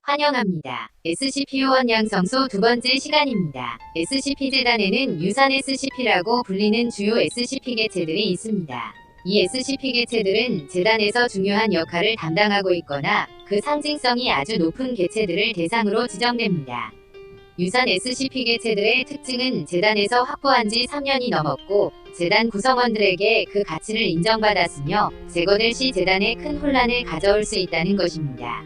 환영합니다. SCP-1 양성소 두 번째 시간입니다. SCP-재단에는 유산 SCP라고 불리는 주요 SCP 개체들이 있습니다. 이 SCP 개체들은 재단에서 중요한 역할을 담당하고 있거나 그 상징성이 아주 높은 개체들을 대상으로 지정됩니다. 유산 SCP 개체들의 특징은 재단에서 확보한 지 3년이 넘었고 재단 구성원들에게 그 가치를 인정받았으며 제거될 시 재단에 큰 혼란을 가져올 수 있다는 것입니다.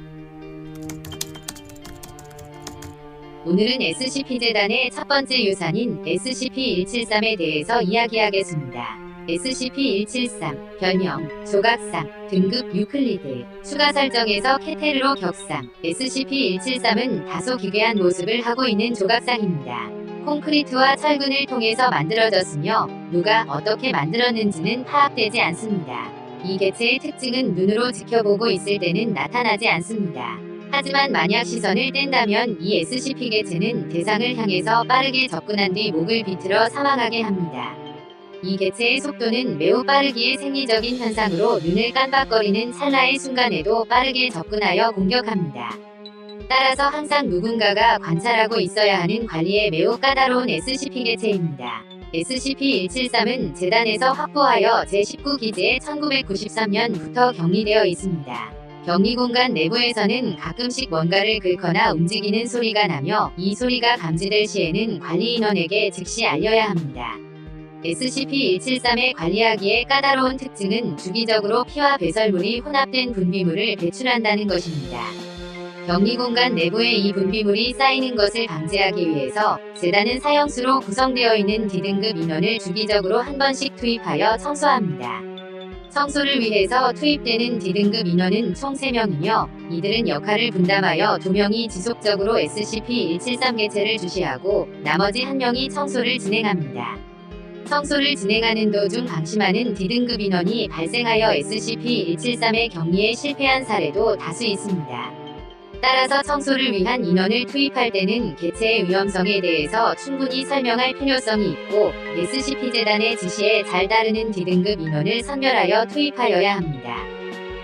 오늘은 SCP-재단의 첫 번째 유산인 SCP-173에 대해서 이야기하겠습니다. SCP-173, 별명, 조각상, 등급 유클리드, 추가 설정에서 케테르로 격상. SCP-173은 다소 기괴한 모습을 하고 있는 조각상입니다. 콘크리트와 철근을 통해서 만들어졌으며 누가 어떻게 만들었는지는 파악되지 않습니다. 이 개체의 특징은 눈으로 지켜보고 있을 때는 나타나지 않습니다. 하지만 만약 시선을 뗀다면 이 SCP 개체는 대상을 향해서 빠르게 접근한 뒤 목을 비틀어 사망하게 합니다. 이 개체의 속도는 매우 빠르기에 생리적인 현상으로 눈을 깜빡거리는 찰나의 순간에도 빠르게 접근하여 공격합니다. 따라서 항상 누군가가 관찰하고 있어야 하는 관리에 매우 까다로운 SCP 개체입니다. SCP-173은 재단에서 확보하여 제19기지에 1993년부터 격리되어 있습니다. 격리 공간 내부에서는 가끔씩 뭔가를 긁거나 움직이는 소리가 나며 이 소리가 감지될 시에는 관리 인원에게 즉시 알려야 합니다. SCP-173의 관리하기에 까다로운 특징은 주기적으로 피와 배설물이 혼합된 분비물을 배출한다는 것입니다. 격리 공간 내부에 이 분비물이 쌓이는 것을 방지하기 위해서 재단은 사형수로 구성되어 있는 D등급 인원을 주기적으로 한 번씩 투입하여 청소합니다. 청소를 위해서 투입되는 D등급 인원은 총 3명이며 이들은 역할을 분담하여 2명이 지속적으로 SCP-173 개체를 주시하고 나머지 1명이 청소를 진행합니다. 청소를 진행하는 도중 방심하는 D등급 인원이 발생하여 SCP-173의 격리에 실패한 사례도 다수 있습니다. 따라서 청소를 위한 인원을 투입할 때는 개체의 위험성에 대해서 충분히 설명할 필요성이 있고 SCP-재단의 지시에 잘 따르는 D등급 인원을 선별하여 투입하여야 합니다.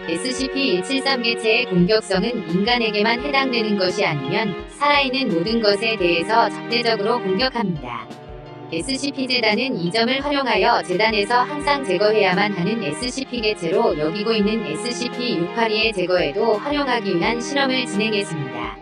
SCP-173 개체의 공격성은 인간에게만 해당되는 것이 아니면 살아있는 모든 것에 대해서 적대적으로 공격합니다. SCP-재단은 이 점을 활용하여 재단에서 항상 제거해야만 하는 SCP 개체로 여기고 있는 SCP-682의 제거에도 활용하기 위한 실험을 진행했습니다.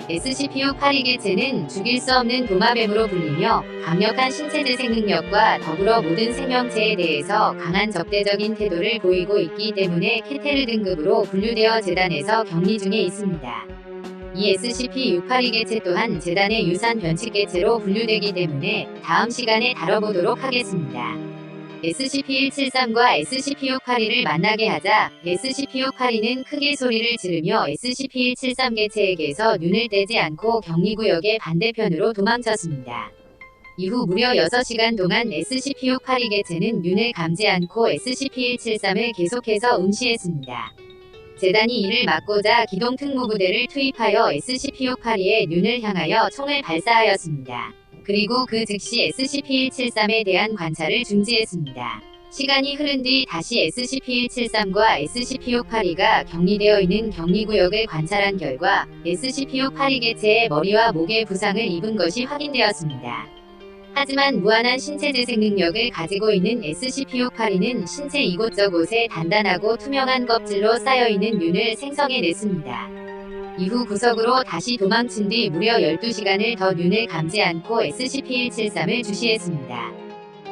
SCP-682 개체는 죽일 수 없는 도마뱀으로 불리며 강력한 신체 재생 능력과 더불어 모든 생명체에 대해서 강한 적대적인 태도를 보이고 있기 때문에 케테르 등급으로 분류되어 재단에서 격리 중에 있습니다. 이 SCP-682 개체 또한 재단의 유산 변칙 개체로 분류되기 때문에 다음 시간에 다뤄보도록 하겠습니다. SCP-173과 SCP-682를 만나게 하자 SCP-682는 크게 소리를 지르며 SCP-173 개체에게서 눈을 떼지 않고 격리구역의 반대편으로 도망쳤습니다. 이후 무려 6시간 동안 SCP-682 개체는 눈을 감지 않고 SCP-173을 계속해서 응시했습니다. 재단이 이를 막고자 기동 특무부대를 투입하여 SCP-682의 눈을 향하여 총을 발사하였습니다. 그리고 그 즉시 SCP-173에 대한 관찰을 중지했습니다. 시간이 흐른 뒤 다시 SCP-173과 SCP-682가 격리되어 있는 격리구역을 관찰한 결과 SCP-682 개체의 머리와 목에 부상을 입은 것이 확인되었습니다. 하지만 무한한 신체 재생 능력을 가지고 있는 SCP-682는 신체 이곳저곳에 단단하고 투명한 껍질로 쌓여있는 눈을 생성해냈습니다. 이후 구석으로 다시 도망친 뒤 무려 12시간을 더 눈을 감지 않고 SCP-173을 주시했습니다.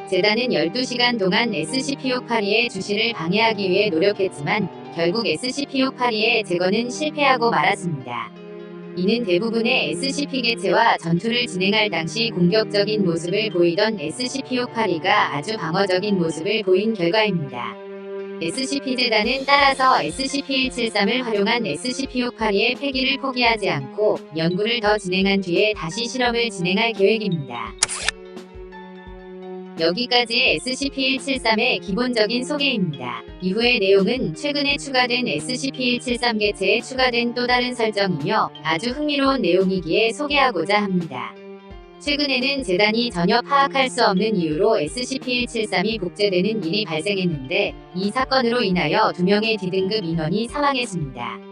재단은 12시간 동안 SCP-682의 주시를 방해하기 위해 노력했지만 결국 SCP-682의 제거는 실패하고 말았습니다. 이는 대부분의 SCP 개체와 전투를 진행할 당시 공격적인 모습을 보이던 SCP-682가 아주 방어적인 모습을 보인 결과입니다. SCP-재단은 따라서 SCP-173을 활용한 SCP-682의 폐기를 포기하지 않고 연구를 더 진행한 뒤에 다시 실험을 진행할 계획입니다. 여기까지의 SCP-173의 기본적인 소개입니다. 이후의 내용은 최근에 추가된 SCP-173 개체에 추가된 또 다른 설정이며 아주 흥미로운 내용이기에 소개하고자 합니다. 최근에는 재단이 전혀 파악할 수 없는 이유로 SCP-173이 복제되는 일이 발생했는데 이 사건으로 인하여 2명의 D등급 인원이 사망했습니다.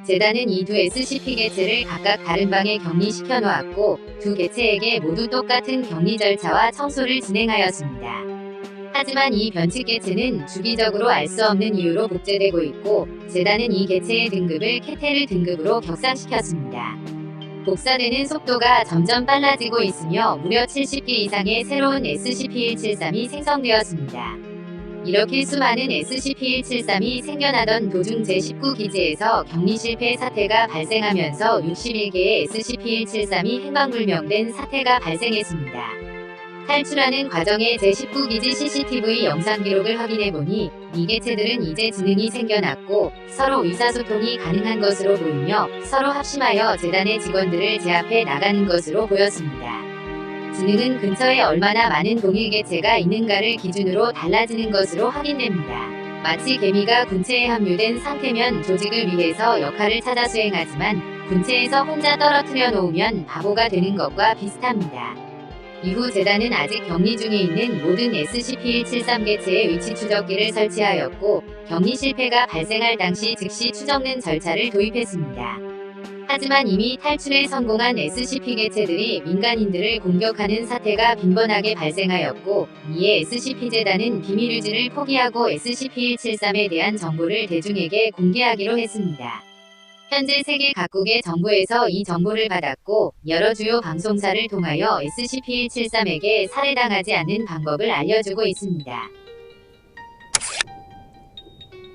재단은 이 두 SCP 개체를 각각 다른 방에 격리시켜 놓았고 두 개체에게 모두 똑같은 격리 절차와 청소를 진행하였습니다. 하지만 이 변칙 개체는 주기적으로 알 수 없는 이유로 복제되고 있고 재단은 이 개체의 등급을 케테르 등급으로 격상시켰습니다. 복사되는 속도가 점점 빨라지고 있으며 무려 70개 이상의 새로운 SCP-173이 생성되었습니다. 이렇게 수많은 SCP-173이 생겨나던 도중 제19기지에서 격리 실패 사태가 발생하면서 61개의 SCP-173이 행방불명된 사태가 발생했습니다. 탈출하는 과정의 제19기지 CCTV 영상 기록을 확인해보니 이 개체들은 이제 지능이 생겨났고 서로 의사소통이 가능한 것으로 보이며 서로 합심하여 재단의 직원들을 제압해 나가는 것으로 보였습니다. 지능은 근처에 얼마나 많은 동일 개체가 있는가를 기준으로 달라지는 것으로 확인됩니다. 마치 개미가 군체에 합류된 상태면 조직을 위해서 역할을 찾아 수행하지만 군체에서 혼자 떨어뜨려 놓으면 바보가 되는 것과 비슷합니다. 이후 재단은 아직 격리 중에 있는 모든 SCP-173 개체의 위치 추적기를 설치하였고 격리 실패가 발생할 당시 즉시 추적는 절차를 도입했습니다. 하지만 이미 탈출에 성공한 SCP 개체들이 민간인들을 공격하는 사태가 빈번하게 발생하였고 이에 SCP-재단은 비밀 유지를 포기하고 SCP-173에 대한 정보를 대중에게 공개하기로 했습니다. 현재 세계 각국의 정부에서 이 정보를 받았고 여러 주요 방송사를 통하여 SCP-173에게 살해당하지 않는 방법을 알려주고 있습니다.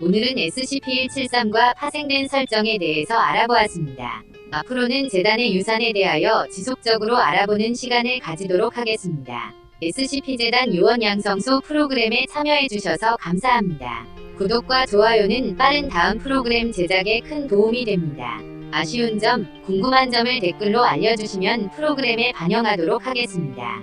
오늘은 SCP-173과 파생된 설정에 대해서 알아보았습니다. 앞으로는 재단의 유산에 대하여 지속적으로 알아보는 시간을 가지도록 하겠습니다. SCP-재단 요원 양성소 프로그램에 참여해주셔서 감사합니다. 구독과 좋아요는 빠른 다음 프로그램 제작에 큰 도움이 됩니다. 아쉬운 점, 궁금한 점을 댓글로 알려주시면 프로그램에 반영하도록 하겠습니다.